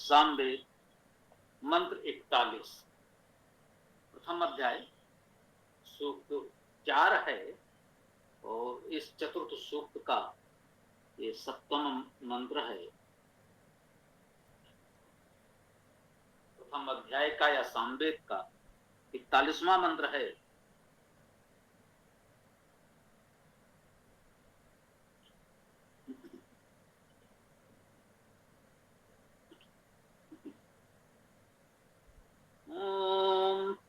सामवेद मंत्र 41। प्रथम अध्याय सूक्त 4 है और इस चतुर्थ सूक्त का ये सप्तम मंत्र है। प्रथम अध्याय का या सामवेद का 41वां मंत्र है।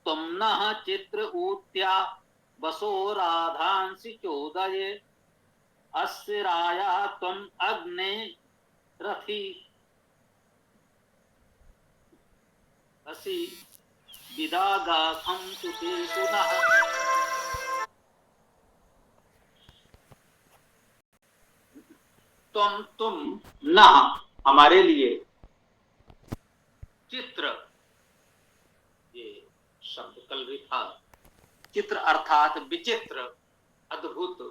त्वं नः चित्र ऊत्या वसो राधांसि चोदये अस्य राया त्वम् अग्ने रथि असि विदागाथं सुते सुनः। तुम नः हमारे लिए, चित्र ये शब्द कल भी था। चित्र अर्थात विचित्र, अद्भुत,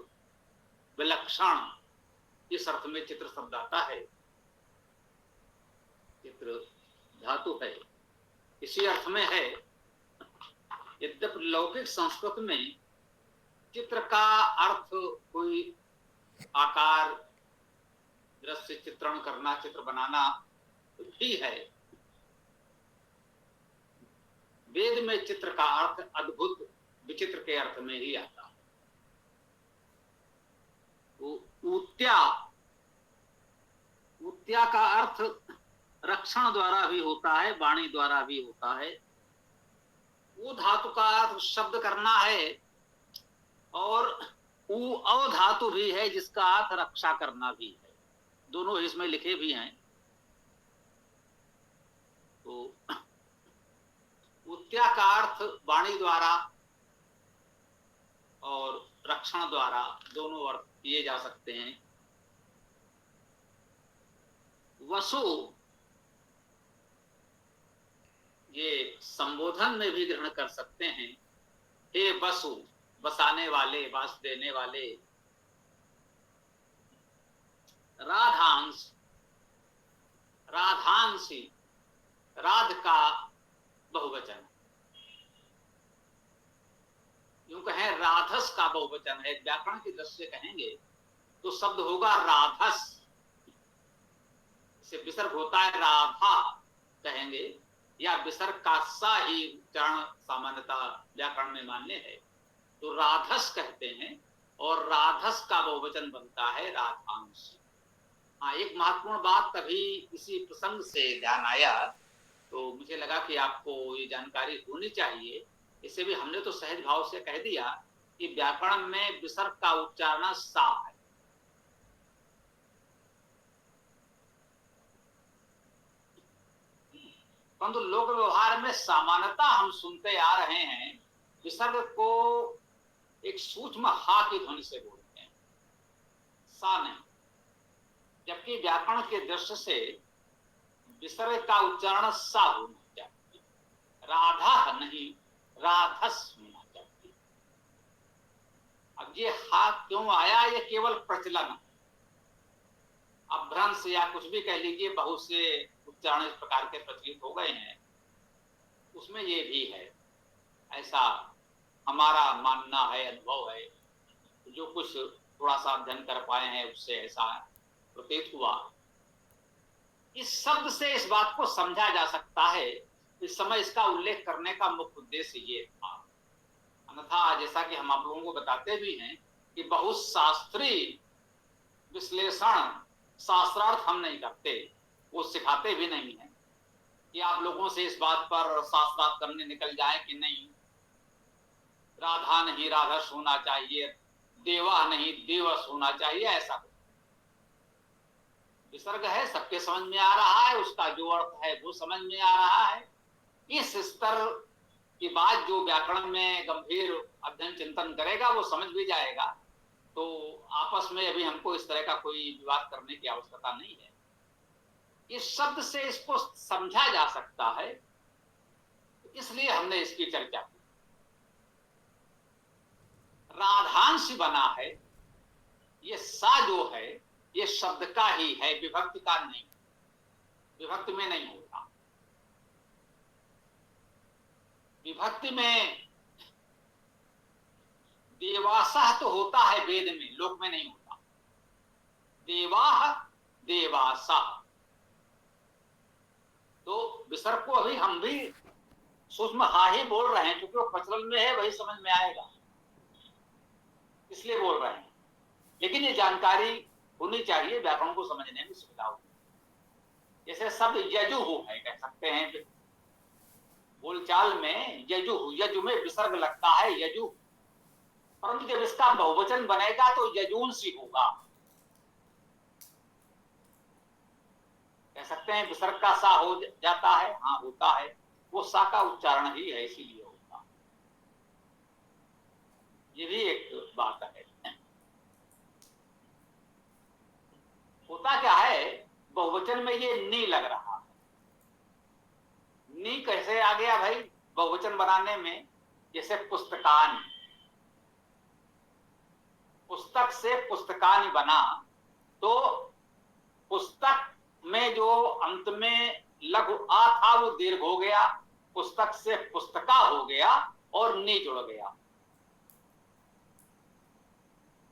विलक्षण, इस अर्थ में चित्र शब्द आता है। चित्र धातु है, इसी अर्थ में है। यद्यपि लौकिक संस्कृत में चित्र का अर्थ कोई आकार, दृश्य चित्रण करना, चित्र बनाना भी है। वेद में चित्र का अर्थ अद्भुत, विचित्र के अर्थ में ही आता है। ऊत्या का अर्थ रक्षण द्वारा भी होता है, वाणी द्वारा भी होता है। वो धातु का अर्थ शब्द करना है और अ धातु भी है जिसका अर्थ रक्षा करना भी है। दोनों इसमें लिखे भी हैं। तो उत्या का अर्थ वाणी द्वारा और रक्षण द्वारा, दोनों अर्थ किए जा सकते हैं। वसु ये संबोधन में भी ग्रहण कर सकते हैं। हे वसु, बसाने वाले, वास देने वाले। राधांश, राधांसी, राध का बहुवचन, यूं कहें राधस का बहुवचन है। व्याकरण की दृष्टि से कहेंगे तो शब्द होगा राधस, इसे विसर्ग होता है राधा कहेंगे, या विसर्ग का सा ही उच्चारण सामान्यतः व्याकरण में मान्य है। तो राधस कहते हैं और राधस का बहुवचन बनता है राधांश। हाँ, एक महत्वपूर्ण बात तभी इसी प्रसंग से ध्यान आया तो मुझे लगा कि आपको ये जानकारी होनी चाहिए। इसे भी हमने तो सहज भाव से कह दिया कि व्याकरण में विसर्ग का उच्चारण सा है। परंतु लोक व्यवहार में सामान्यतः हम सुनते आ रहे हैं विसर्ग को एक सूक्ष्म हा की ध्वनि से बोलते हैं, सा नहीं। जबकि व्याकरण के दृष्टि से विसर्ग का उच्चारण सा होना चाहिए, राधा नहीं, राधस होना चाहिए। अब ये हा क्यों आया, ये केवल प्रचलन, अभ्रंश या कुछ भी कह लीजिए, बहुत से उच्चारण इस प्रकार के प्रचलित हो गए हैं, उसमें ये भी है। ऐसा हमारा मानना है, अनुभव है, जो कुछ थोड़ा सा अध्ययन कर पाए हैं उससे ऐसा प्रतीत हुआ। इस शब्द से इस बात को समझा जा सकता है। इस समय इसका उल्लेख करने का मुख्य उद्देश्य ये था। अन्यथा जैसा कि हम आप लोगों को बताते भी हैं कि बहुत शास्त्रीय विश्लेषण, शास्त्रार्थ हम नहीं करते, वो सिखाते भी नहीं है कि आप लोगों से इस बात पर शास्त्रार्थ करने निकल जाए कि नहीं राधा नहीं राधस होना चाहिए, देवा नहीं देवस होना चाहिए। ऐसा विसर्ग है, सबके समझ में आ रहा है, उसका जो अर्थ है वो समझ में आ रहा है। इस स्तर की बात जो व्याकरण में गंभीर अध्ययन चिंतन करेगा वो समझ भी जाएगा। तो आपस में अभी हमको इस तरह का कोई विवाद करने की आवश्यकता नहीं है। इस शब्द से इसको समझा जा सकता है, इसलिए हमने इसकी चर्चा की। राधांश बना है, ये सा जो है ये शब्द का ही है, विभक्ति का नहीं। विभक्ति में नहीं होता। विभक्ति में देवासः तो होता है वेद में, लोक में नहीं होता। देवाह देवासा, तो विसर्ग को अभी हम भी सूक्ष्म हा ही बोल रहे हैं, क्योंकि वो प्रचलन में है, वही समझ में आएगा, इसलिए बोल रहे हैं। लेकिन ये जानकारी होनी चाहिए, व्याकरण को समझने में सुविधा होगी। जैसे शब्द यजुः है, कह सकते हैं बोलचाल में यजुः, यजु में विसर्ग लगता है यजु, परंतु जब इसका बहुवचन बनेगा तो यजूंसी होगा। कह सकते हैं विसर्ग का सा हो जाता है, हाँ होता है, वो सा का उच्चारण ही है, इसीलिए होगा। ये भी एक बात है। होता क्या है, बहुवचन में ये नी लग रहा है। नी कैसे आ गया भाई बहुवचन बनाने में? जैसे पुस्तकान, पुस्तक से पुस्तकान बना, तो पुस्तक में जो अंत में लघु आ था वो दीर्घ हो गया, पुस्तक से पुस्तका हो गया और नी जुड़ गया।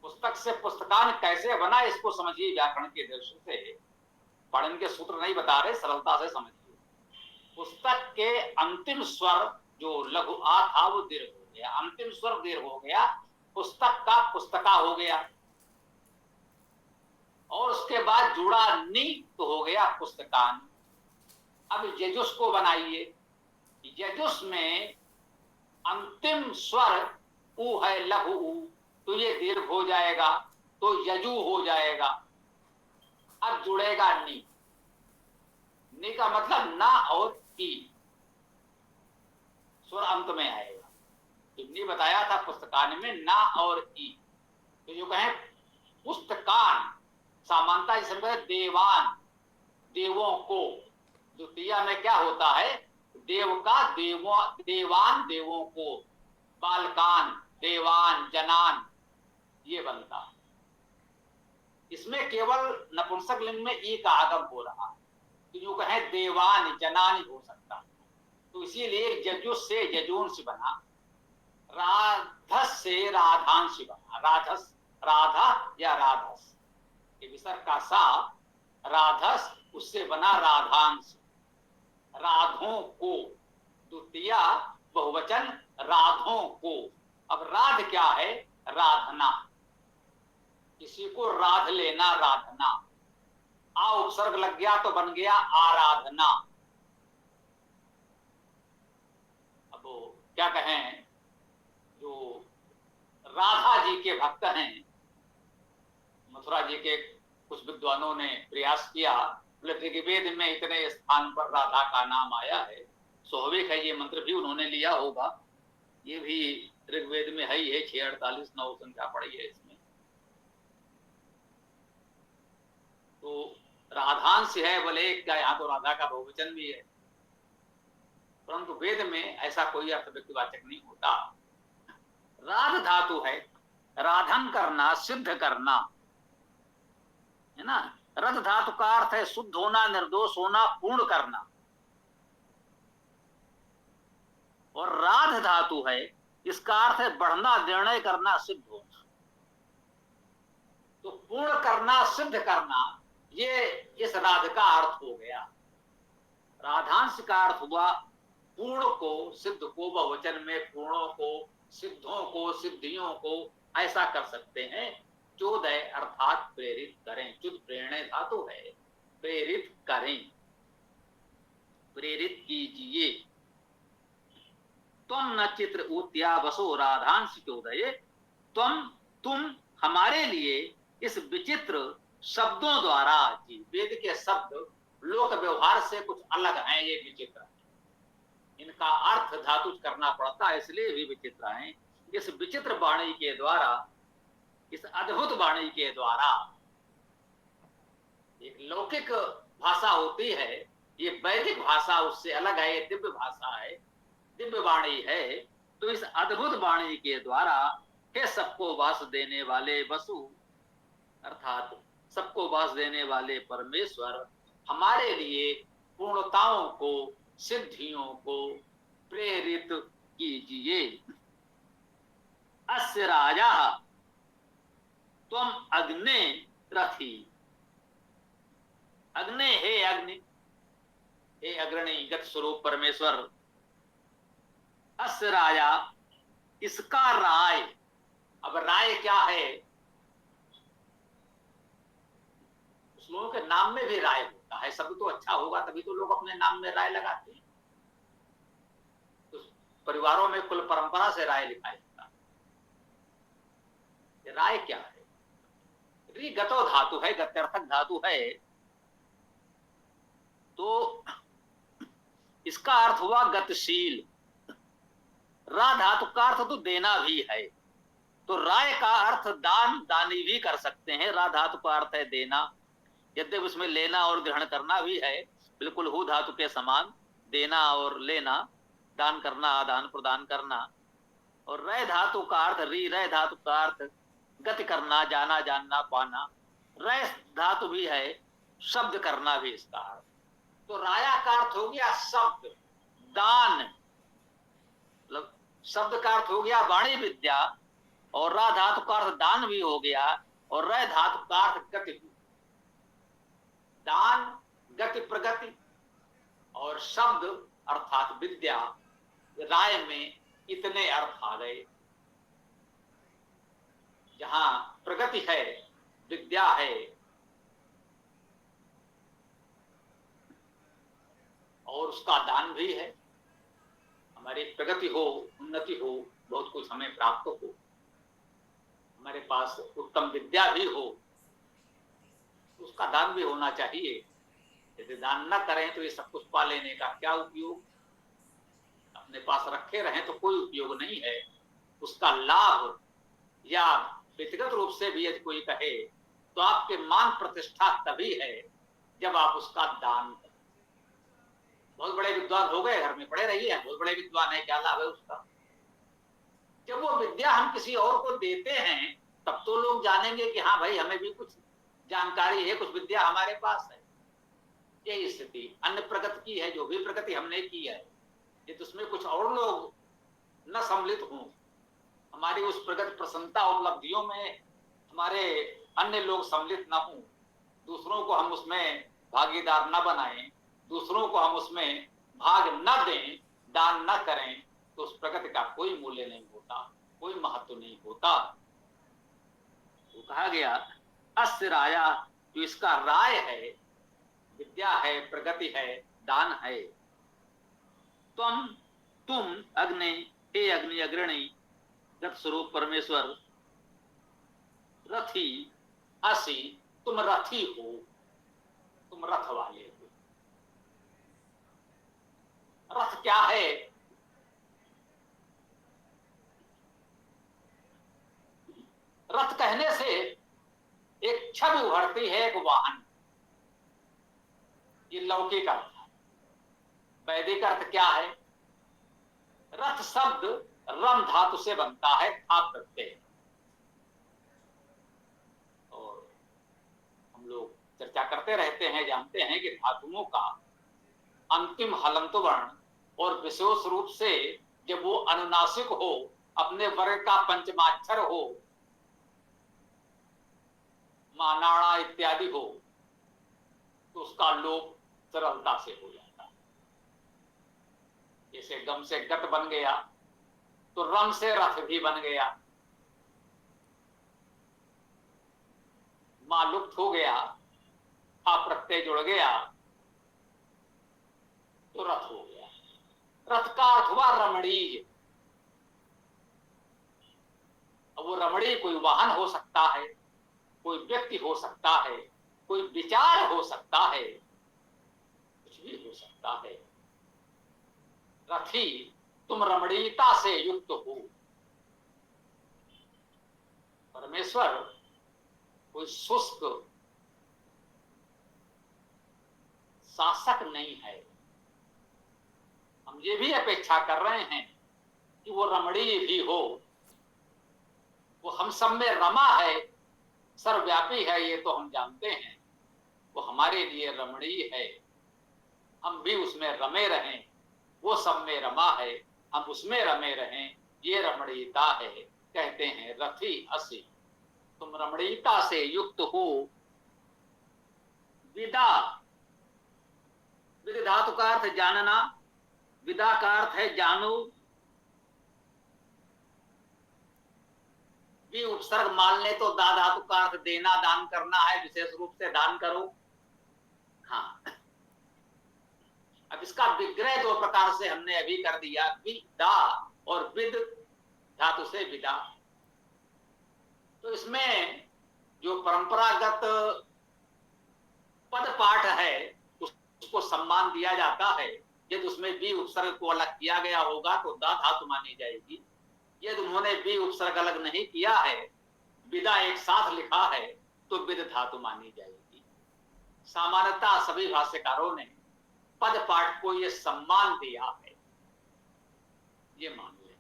पुस्तक से पुस्तकान कैसे बना, इसको समझिए व्याकरण के दृष्टि से। पढ़ने के सूत्र नहीं बता रहे, सरलता से समझिए। पुस्तक के अंतिम स्वर जो लघु आ था वो दीर्घ हो गया, अंतिम स्वर दीर्घ हो गया, पुस्तक का पुस्तका हो गया, और उसके बाद जुड़ा नी तो हो गया पुस्तकान। अब यजुस को बनाइए, यजुस में अंतिम स्वर उ है लघु उ, तो ये दीर्घ हो जाएगा, तो यजु हो जाएगा। अब जुड़ेगा नी, नी का मतलब ना और ई, स्वर अंत में आएगा। नी बताया था पुस्तकान में ना और ई, तो जो कहें पुस्तकान समानता इसमें देवान, देवों को। द्वितीय में क्या होता है, देव का देवों, देवान देवों को, बालकान देवान जनान, ये बनता है। इसमें केवल नपुंसक लिंग में ई का आगम हो रहा है, तो जो कहें देवान जनान हो सकता है, तो इसीलिए यजुस से यजून से बना, राधस से राधांश बना, राधस राधा या राधस, विसर्ग का सा राधस, उससे बना राधांश, राधों को, द्वितीय बहुवचन राधों को। अब राध क्या है, राधना, किसी को राध लेना, राधना। आ उपसर्ग लग गया तो बन गया आराधना। अब क्या कहें, जो राधा जी के भक्त हैं, मथुरा जी के कुछ विद्वानों ने प्रयास किया, ऋग्वेद में इतने स्थान पर राधा का नाम आया है, स्वाभाविक है ये मंत्र भी उन्होंने लिया होगा, ये भी ऋग्वेद में है ही है, 648 9 संख्या पड़ी है इसमें। तो राधांश है बोले क्या, यहाँ तो राधा का बहुवचन भी है, परंतु वेद में ऐसा कोई अर्थ व्यक्तिवाचक नहीं होता। राध धातु है, राधन करना, सिद्ध करना, है ना। रथ धातु का अर्थ है शुद्ध होना, निर्दोष होना, पूर्ण करना, और राध धातु है, इसका अर्थ है बढ़ना, निर्णय करना, सिद्ध होना। तो पूर्ण करना, सिद्ध करना, ये इस राध का अर्थ हो गया। राधांश का अर्थ हुआ पूर्ण को, सिद्ध को, बहुवचन में पूर्णों को, सिद्धों को, सिद्धियों को, ऐसा कर सकते हैं। चोदय अर्थात प्रेरित करें, चुद प्रेरणा धातु है, प्रेरित करें, प्रेरित कीजिए। तुम न चित्र उत्या वसो राधांश चोदय, तुम हमारे लिए इस विचित्र शब्दों द्वारा, जी वेद के शब्द लोक व्यवहार से कुछ अलग हैं, ये विचित्र है, इनका अर्थ धातु करना पड़ता है, इसलिए भी विचित्र हैं। इस विचित्र वाणी के द्वारा, इस अद्भुत वाणी के द्वारा, एक लौकिक भाषा होती है, ये वैदिक भाषा उससे अलग है, ये दिव्य भाषा है, दिव्य वाणी है। तो इस अद्भुत वाणी के द्वारा हे सबको वास देने वाले वसु, अर्थात सबको वास देने वाले परमेश्वर, हमारे लिए पूर्णताओं को, सिद्धियों को प्रेरित कीजिए। अस्य राजा त्वम अग्ने रथी। अग्नि, हे अग्नि, हे अग्रणी गत स्वरूप परमेश्वर। अस्य राजा, इसका राय। अब राय क्या है? उस लोगों के नाम में भी राय होता है। सब तो अच्छा होगा तभी तो लोग अपने नाम में राय लगाते हैं। तो परिवारों में कुल परंपरा से राय लिखा जाता है। राय क्या है? री गतो धातु है, गत्यर्थक धातु है, तो इसका अर्थ हुआ गतिशील। रा धातु का अर्थ तो देना भी है, तो राय का अर्थ दान, दानी भी कर सकते हैं। रा धातु का अर्थ है देना, यद्यपि उसमें लेना और ग्रहण करना भी है, बिल्कुल हु धातु के समान देना और लेना, दान करना, आदान प्रदान करना। और रय धातु का अर्थ, री रय धातु का अर्थ गति करना, जाना, जानना, पाना। रय धातु भी है, शब्द करना भी इसका अर्थ। तो राया का अर्थ हो गया शब्द, दान, मतलब शब्द का अर्थ हो गया वाणी विद्या, और रा धातु का अर्थ दान भी हो गया, और रय धातु का अर्थ गति। दान, गति, प्रगति और शब्द अर्थात विद्या, राय में इतने अर्थ आ गए। जहां प्रगति है, विद्या है और उसका दान भी है, हमारी प्रगति हो, उन्नति हो, बहुत कुछ हमें प्राप्त हो, हमारे पास उत्तम विद्या भी हो, उसका दान भी होना चाहिए। यदि दान न करें तो ये सब कुछ पा लेने का क्या उपयोग? अपने पास रखे रहें तो कोई उपयोग नहीं है। उसका लाभ या व्यक्तिगत रूप से भी यदि कोई कहे तो आपके मान प्रतिष्ठा तभी है जब आप उसका दान करें। बहुत बड़े विद्वान हो गए, घर में पड़े रहिए, बहुत बड़े विद्वान है, क्या लाभ है उसका? जब वो विद्या हम किसी और को देते हैं तब तो लोग जानेंगे कि हाँ भाई हमें भी कुछ जानकारी है, कुछ विद्या हमारे पास है। यही स्थिति अन्य प्रगति की है, जो भी प्रगति हमने की है, ये तो उसमें कुछ और लोग न सम्मिलित हों, हमारी उस प्रगति प्रसन्नता उपलब्धियों में हमारे अन्य लोग सम्मिलित न हों, दूसरों को हम उसमें भागीदार न बनाएं, दूसरों को हम उसमें भाग न दें, दान न करें, तो उस प्रगति का कोई मूल्य नहीं होता, कोई महत्व नहीं होता। तो कहा गया अस्य राया, जो इसका राय है, विद्या है, प्रगति है, दान है। तुम अग्नि, हे अग्नि अग्रणी गत स्वरूप परमेश्वर, रथी असी, तुम रथी हो, तुम रथ वाले हो। रथ क्या है? रथ कहने से एक छवि उभरती है, एक वाहन। ये लौकिक अर्थ है। वैदिक अर्थ क्या है? रथ शब्द रम धातु से बनता है, आप प्रत्यय। और हम लोग चर्चा करते रहते हैं, जानते हैं कि धातुओं का अंतिम हलंत वर्ण और विशेष रूप से जब वो अनुनासिक हो, अपने वर्ग का पंचमाक्षर हो, मानाड़ा इत्यादि हो, तो उसका लोप सरलता से हो जाता है। जैसे गम से गत बन गया तो रम से रथ भी बन गया, मां लुप्त हो गया, हा प्रत्यय जुड़ गया तो रथ हो गया। रथ का अर्थ हुआ रमणीय। अब वो रमणीय कोई वाहन हो सकता है, कोई व्यक्ति हो सकता है, कोई विचार हो सकता है, कुछ भी हो सकता है। रथी, तुम रमणीयता से युक्त हो। परमेश्वर कोई शुष्क शासक नहीं है। हम ये भी अपेक्षा कर रहे हैं कि वो रमणीय भी हो। वो हम सब में रमा है, सर्वव्यापी है, ये तो हम जानते हैं। वो हमारे लिए रमणीय है, हम भी उसमें रमे रहें, वो सब में रमा है, हम उसमें रमे रहें, ये रमणीयता है। कहते हैं रथी असी, तुम रमणीयता से युक्त हो। विदा, विद धातु का अर्थ जानना, विदा का अर्थ है जानो। भी उपसर्ग मान ले तो दा धातु का अर्थ देना, दान करना है, विशेष रूप से दान करो। हाँ, अब इसका विग्रह दो प्रकार से हमने अभी कर दिया, विदा और विद धातु से विदा। तो इसमें जो परंपरागत पद पाठ है उसको सम्मान दिया जाता है। यदि उसमें भी उपसर्ग को अलग किया गया होगा तो दा धातु मानी जाएगी। यदि उन्होंने भी उपसर्ग अलग नहीं किया है, विदा एक साथ लिखा है, तो विद धातु मानी जाएगी। सामान्यतः सभी भाष्यकारों ने पद पाठ को यह सम्मान दिया है, ये मान ले।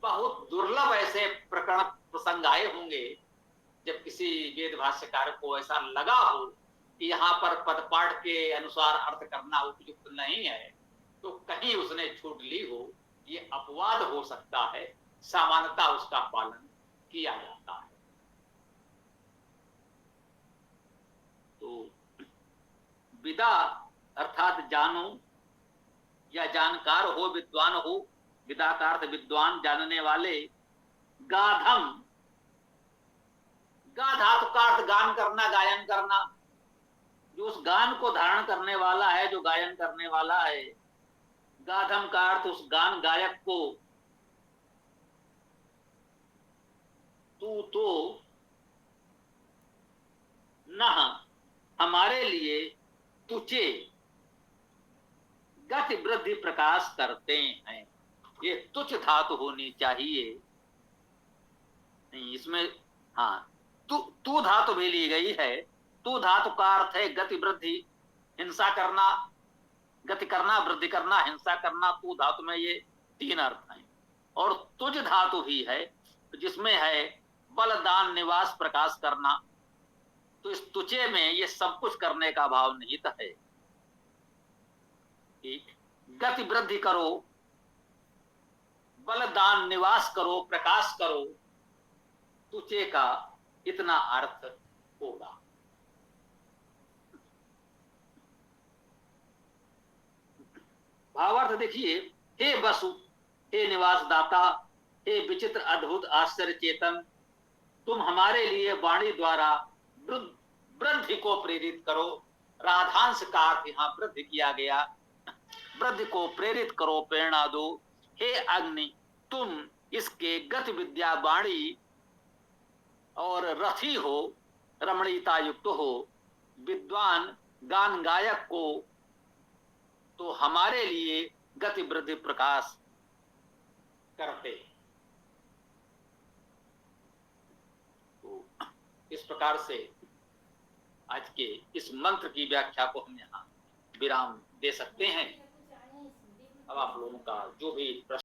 बहुत दुर्लभ ऐसे प्रकरण प्रसंग आए होंगे जब किसी वेद भाष्यकार को ऐसा लगा हो कि यहाँ पर पद पाठ के अनुसार अर्थ करना उपयुक्त नहीं है, तो कहीं उसने छूट ली हो, ये अपवाद हो सकता है। सामान्यतः उसका पालन किया जाता है। तो विदा अर्थात जानो या जानकार हो, विद्वान हो। विदा का अर्थ विद्वान, जानने वाले। गाधम, गा धातु का अर्थ गान करना, गायन करना। जो उस गान को धारण करने वाला है, जो गायन करने वाला है। गाधम का अर्थ उस गान गायक को। तू तो न हमारे लिए तुझे गति वृद्धि प्रकाश करते हैं। ये तुच्छ धातु होनी चाहिए। नहीं, इसमें हाँ तू धातु भी ली गई है। तू धातु का अर्थ है गति वृद्धि, हिंसा करना, गति करना, वृद्धि करना, हिंसा करना। तू धातु में ये तीन अर्थ हैं। और तुझ धातु भी है जिसमें है बलदान, निवास, प्रकाश करना। तो इस तुझे में ये सब कुछ करने का भाव निहित है। गति वृद्धि करो, बलदान, निवास करो, प्रकाश करो, तुझे का इतना अर्थ होगा। भावार्थ देखिए, हे वसु, हे निवास दाता, हे विचित्र अद्भुत आश्चर्य चेतन, तुम हमारे लिए वाणी द्वारा वृद्धि को प्रेरित करो। राधांश का अर्थ यहाँ वृद्धि किया गया। वृद्धि को प्रेरित करो, प्रेरणा दो। हे अग्नि, तुम इसके गति विद्या, वाणी और रथी हो, रमणीयता युक्त हो। विद्वान गान गायक को तो हमारे लिए गति वृद्धि प्रकाश करते। तो इस प्रकार से आज के इस मंत्र की व्याख्या को हम यहाँ विराम दे सकते हैं। अब आप लोगों का जो भी प्रश्न